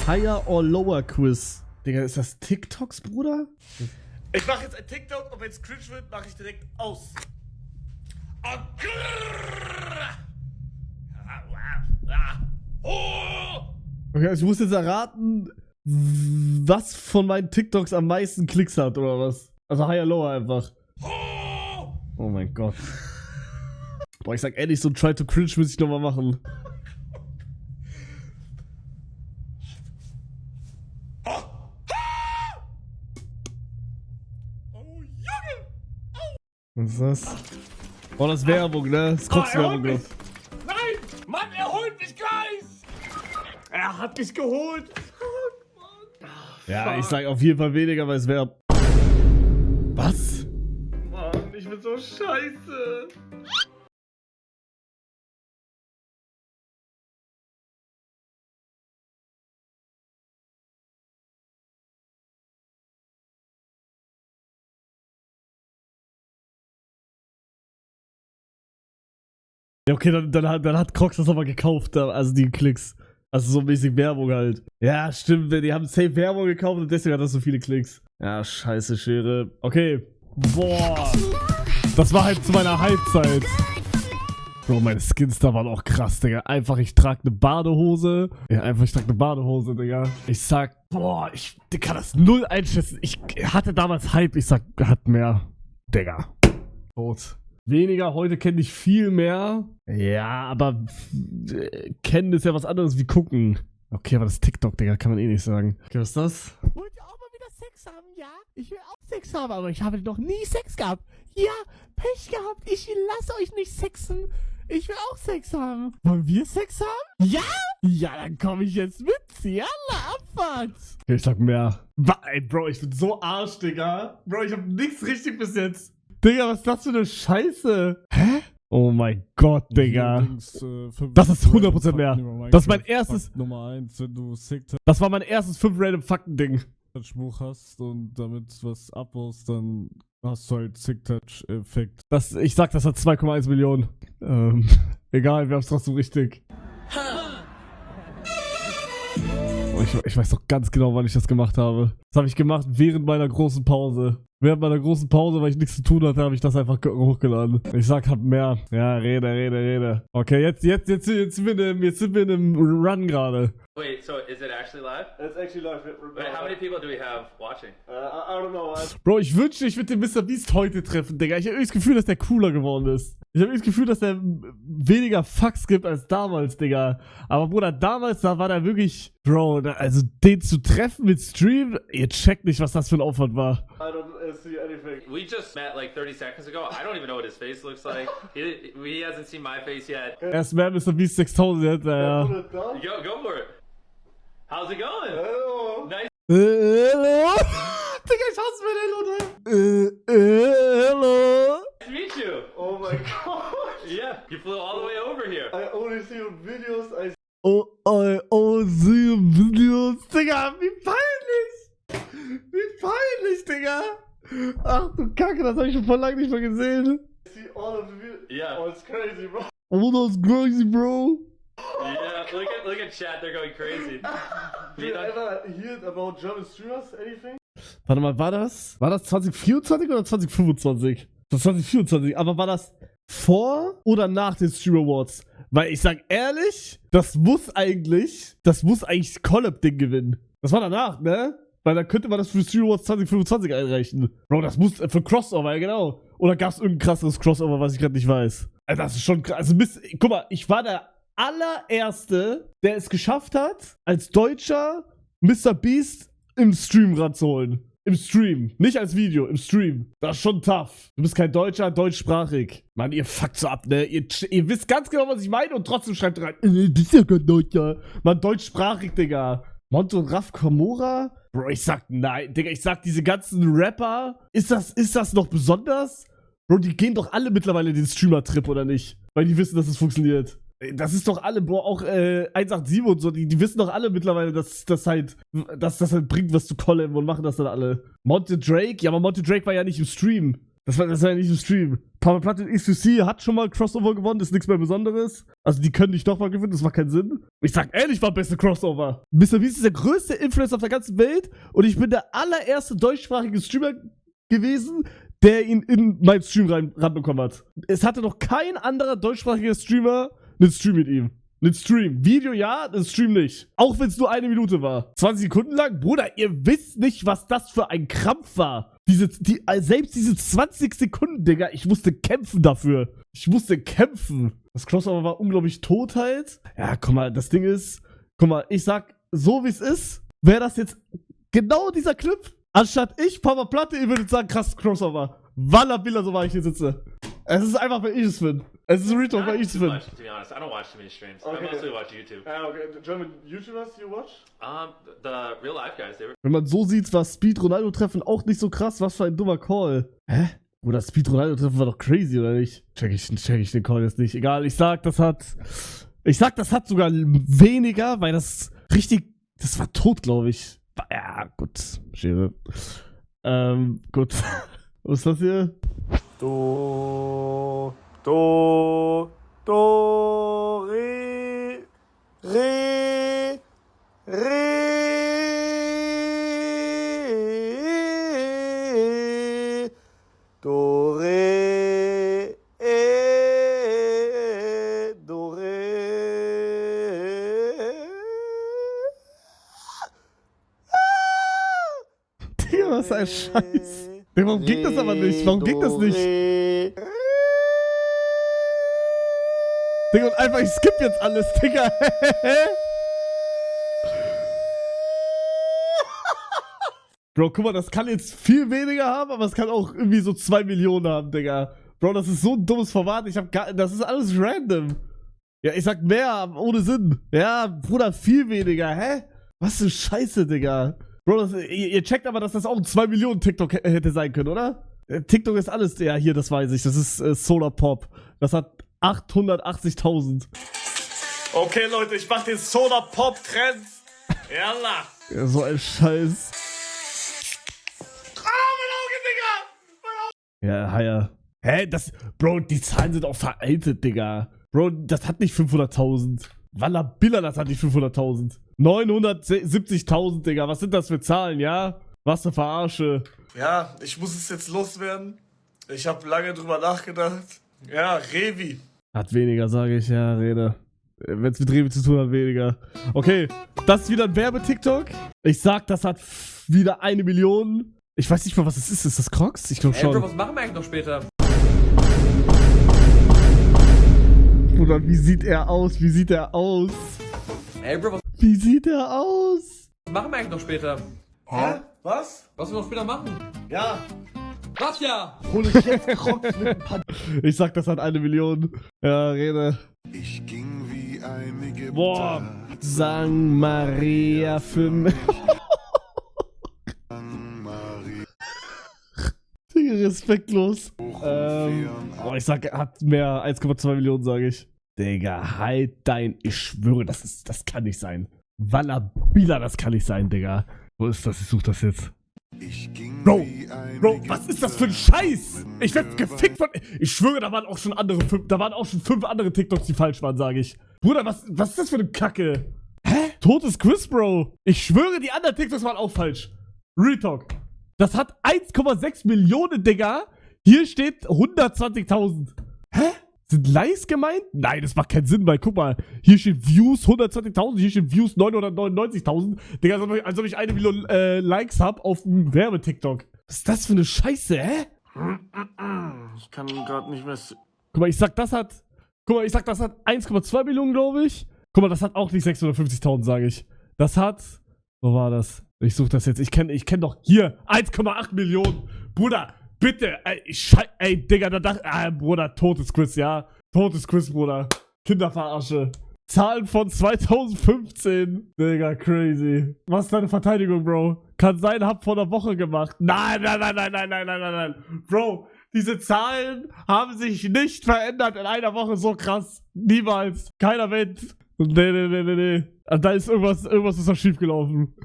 Higher or Lower Quiz. Digga, ist das TikToks, Bruder? Ich mache jetzt ein TikTok und wenn es cringe wird, mache ich direkt aus. Okay, also ich muss jetzt erraten, was von meinen TikToks am meisten Klicks hat, oder was? Also Higher, Lower einfach. Oh mein Gott. Boah, ich sag ehrlich, so ein Try to Cringe muss ich nochmal machen. Was ist das? Oh, das ist Werbung, ne? Das ist Koks-Werbung. Nein! Mann, er holt mich gleich! Er hat mich geholt! Ja, ich sag auf jeden Fall weniger, weil es wäre. Was? Mann, ich bin so scheiße! Ja, okay, dann hat Crocs das aber gekauft, also die Klicks. Also so mäßig Werbung halt. Ja, stimmt, die haben safe Werbung gekauft und deswegen hat das so viele Klicks. Ja, scheiße, Schere. Okay. Boah. Das war halt zu meiner Halbzeit. Bro, meine Skins da waren auch krass, Digga. Einfach, ich trage eine Badehose. Ja, einfach, ich trage eine Badehose, Digga. Ich sag, boah, ich kann das null einschätzen. Ich hatte damals Hype, ich sag, hat mehr. Digga. Tot. Weniger, heute kenne ich viel mehr. Ja, aber kennen ist ja was anderes wie gucken. Okay, aber das ist TikTok, Digga, kann man eh nicht sagen. Okay, was ist das? Wollt ihr auch mal wieder Sex haben? Ja? Ich will auch Sex haben, aber ich habe noch nie Sex gehabt. Ja, Pech gehabt. Ich lasse euch nicht sexen. Ich will auch Sex haben. Wollen wir Sex haben? Ja? Ja, dann komme ich jetzt mit. Yalla, Abfahrt. Okay, ich sag mehr. Ey, Bro, ich bin so Arsch, Digga. Bro, ich hab nichts richtig bis jetzt. Digga, was ist das für eine Scheiße? Hä? Oh mein Gott, Digga. Das ist 100% mehr. Das ist mein erstes. Nummer 1, wenn du Das war mein erstes 5 random Fakten-Ding. Touch-Spruch hast und damit was abbaust, dann hast du halt Sick-Touch-Effekt. Ich sag, das hat 2,1 Millionen. Egal, wir haben's trotzdem richtig. Oh, ich weiß doch ganz genau, wann ich das gemacht habe. Das habe ich gemacht während meiner großen Pause. Während meiner großen Pause, weil ich nichts zu tun hatte, habe ich das einfach hochgeladen. Ich sag, hab mehr. Ja, rede. Okay, jetzt sind wir in einem Run gerade. Wait, so is it actually live? It's actually live. Wait, how many people do we have watching? I don't know. Bro, ich wünschte, ich würde den Mr. Beast heute treffen, Digga. Ich habe irgendwie das Gefühl, dass der cooler geworden ist. Ich habe irgendwie das Gefühl, dass der weniger Fucks gibt als damals, Digga. Aber Bruder, damals, da war der wirklich... Bro, also den zu treffen mit Stream, ihr checkt nicht, was das für ein Aufwand war. I don't see anything. We just met like 30 seconds ago. I don't even know what his face looks like. He hasn't seen my face yet. Erst mehr Mr. Beast 6000 jetzt, ja. Go for it. How's it going? Hello. Nice. Hello? Digga, ich hasse mir den, oder? Hello? to meet you. Oh my god. Yeah, you flew all the way over here. I only see your videos. Oh, see Videos. Digga, wie peinlich. Wie peinlich, Digga. Ach du Kacke, das hab ich schon voll lange nicht mehr gesehen. I see all of the videos. Yeah. Oh, it's crazy, bro. Oh, that's crazy, bro. Yeah, look at chat, they're going crazy. Did you ever hear about German streamers? Anything? Warte mal, war das 2024 oder 2025? Das war 2024, aber war das vor oder nach den Stream Awards? Weil ich sag ehrlich, das muss eigentlich Collab-Ding gewinnen. Das war danach, ne? Weil dann könnte man das für Stream Awards 2025 einreichen. Bro, das muss für Crossover, ja genau. Oder gab es irgendein krasseres Crossover, was ich gerade nicht weiß? Also das ist schon krass. Also guck mal, ich war der allererste, der es geschafft hat, als Deutscher Mr. Beast im Stream ranzuholen. Im Stream. Nicht als Video, im Stream. Das ist schon tough. Du bist kein Deutscher, deutschsprachig. Mann, ihr fuckt so ab, ne? Ihr wisst ganz genau, was ich meine und trotzdem schreibt ihr rein, du bist ja kein Deutscher. Mann, deutschsprachig, Digga. Monte und Raf Kamora? Bro, ich sag nein. Digga, ich sag diese ganzen Rapper. Ist das noch besonders? Bro, die gehen doch alle mittlerweile den Streamer-Trip, oder nicht? Weil die wissen, dass es funktioniert. Das ist doch alle, Bro, auch 187 und so, die wissen doch alle mittlerweile, dass das halt bringt, was zu Collab und machen das dann alle. Monte Drake? Ja, aber Monte Drake war ja nicht im Stream. Das war ja nicht im Stream. Papa Platte und XQC hat schon mal Crossover gewonnen, ist nichts mehr Besonderes. Also die können nicht nochmal gewinnen, das macht keinen Sinn. Ich sag ehrlich, war beste Crossover. Mr. Beast ist der größte Influencer auf der ganzen Welt und ich bin der allererste deutschsprachige Streamer gewesen, der ihn in meinen Stream ranbekommen hat. Es hatte noch kein anderer deutschsprachiger Streamer einen Stream mit ihm. Einen Stream. Video ja, einen Stream nicht. Auch wenn es nur 1 Minute war. 20 Sekunden lang? Bruder, ihr wisst nicht, was das für ein Krampf war. Selbst diese 20 Sekunden, Digga, ich musste kämpfen dafür. Ich musste kämpfen. Das Crossover war unglaublich tot halt. Ja, guck mal, das Ding ist, guck mal, ich sag, so wie es ist, wäre das jetzt genau dieser Clip. Anstatt ich, Papa Platte, ihr würdet sagen, krass Crossover. Wallabilla, so war ich hier sitze. Es ist einfach, weil ich es bin. Es ist Retalk, weil ich es bin. To be honest, I don't watch too many streams. I mostly watch YouTube. Okay, German YouTubers you watch? The real life guys, they were. Wenn man so sieht, war Speed Ronaldo Treffen auch nicht so krass. Was für ein dummer Call. Hä? Oder Speed Ronaldo Treffen war doch crazy, oder nicht? Check ich den Call jetzt nicht. Egal, ich sag, das hat sogar weniger, weil das war tot, glaube ich. Ja, gut. Schere. Gut. Was ist das hier? Do, re, do, re, do, re. Digga, was ein Scheiß. Warum ging das aber nicht? Warum ging das nicht? Digga, und einfach, ich skippe jetzt alles, Digga. Bro, guck mal, das kann jetzt viel weniger haben, aber es kann auch irgendwie so 2 Millionen haben, Digga. Bro, das ist so ein dummes Format, das ist alles random. Ja, ich sag mehr, ohne Sinn. Ja, Bruder, viel weniger, hä? Was für Scheiße, Digga. Bro, ihr checkt aber, dass das auch ein 2 Millionen TikTok hätte sein können, oder? TikTok ist alles, ja, hier, das weiß ich, das ist Solar Pop. Das hat 880.000. Okay, Leute, ich mach den Soda Pop Trend. Yalla. Ja, so ein Scheiß. Mein Auge, Digga. Ja, Haier. Hä, Bro, die Zahlen sind auch veraltet, Digga. Bro, das hat nicht 500.000. Wallabilla, das hat nicht 500.000. 970.000, Digga. Was sind das für Zahlen, ja? Was eine Verarsche. Ja, ich muss es jetzt loswerden. Ich habe lange drüber nachgedacht. Ja, Revi. Hat weniger, sage ich, ja, Rede. Wenn es mit Revi zu tun hat, weniger. Okay, das ist wieder ein Werbe-TikTok. Ich sag, das hat wieder 1 Million. Ich weiß nicht mal, was es ist. Ist das Crocs? Ich glaube schon. Bro, was machen wir eigentlich noch später? Bruder, wie sieht er aus? Wie sieht er aus? Ey, Bro, was Wie sieht er aus? machen wir eigentlich noch später? Hä? Was? Was wir noch später machen? Ja. Was ja? Hol ich jetzt Crocs mit ein paar... Ich sag, das hat 1 Million. Ja, Rede. Ich ging wie eine Geburt. Boah. Sang Maria für mich. Marie. Digga, respektlos. Boah, ich sag, er hat mehr. 1,2 Millionen, sage ich. Digga, halt dein... Ich schwöre, das kann nicht sein. Wallabila, das kann nicht sein, Digga. Wo ist das? Ich such das jetzt. Ich ging Bro, wie eine Bro, was ist das für ein Scheiß? Ich werd gefickt von... Ich schwöre, da waren auch schon 5 andere TikToks, die falsch waren, sage ich. Bruder, was ist das für eine Kacke? Hä? Totes Quiz, Bro. Ich schwöre, die anderen TikToks waren auch falsch. Retalk. Das hat 1,6 Millionen, Digga. Hier steht 120.000. Hä? Sind Likes gemeint? Nein, das macht keinen Sinn, weil guck mal, hier steht Views 120.000, hier steht Views 999.000. Digga, als ob ich 1 Million Likes hab auf einem Werbe-TikTok. Was ist das für eine Scheiße, hä? Ich kann gerade nicht mehr... Guck mal, ich sag, das hat 1,2 Millionen, glaube ich. Guck mal, das hat auch nicht 650.000, sage ich. Das hat, wo war das? Ich suche das jetzt. Ich kenn doch hier 1,8 Millionen. Bruder, bitte, ey, Digga, Bruder, totes Quiz, ja. Totes Quiz, Bruder. Kinderverarsche. Zahlen von 2015. Digga, crazy. Was ist deine Verteidigung, Bro? Kann sein, hab vor einer Woche gemacht. Nein. Bro, diese Zahlen haben sich nicht verändert in einer Woche so krass. Niemals. Keiner Mensch. Nee. Da ist irgendwas ist da schief gelaufen.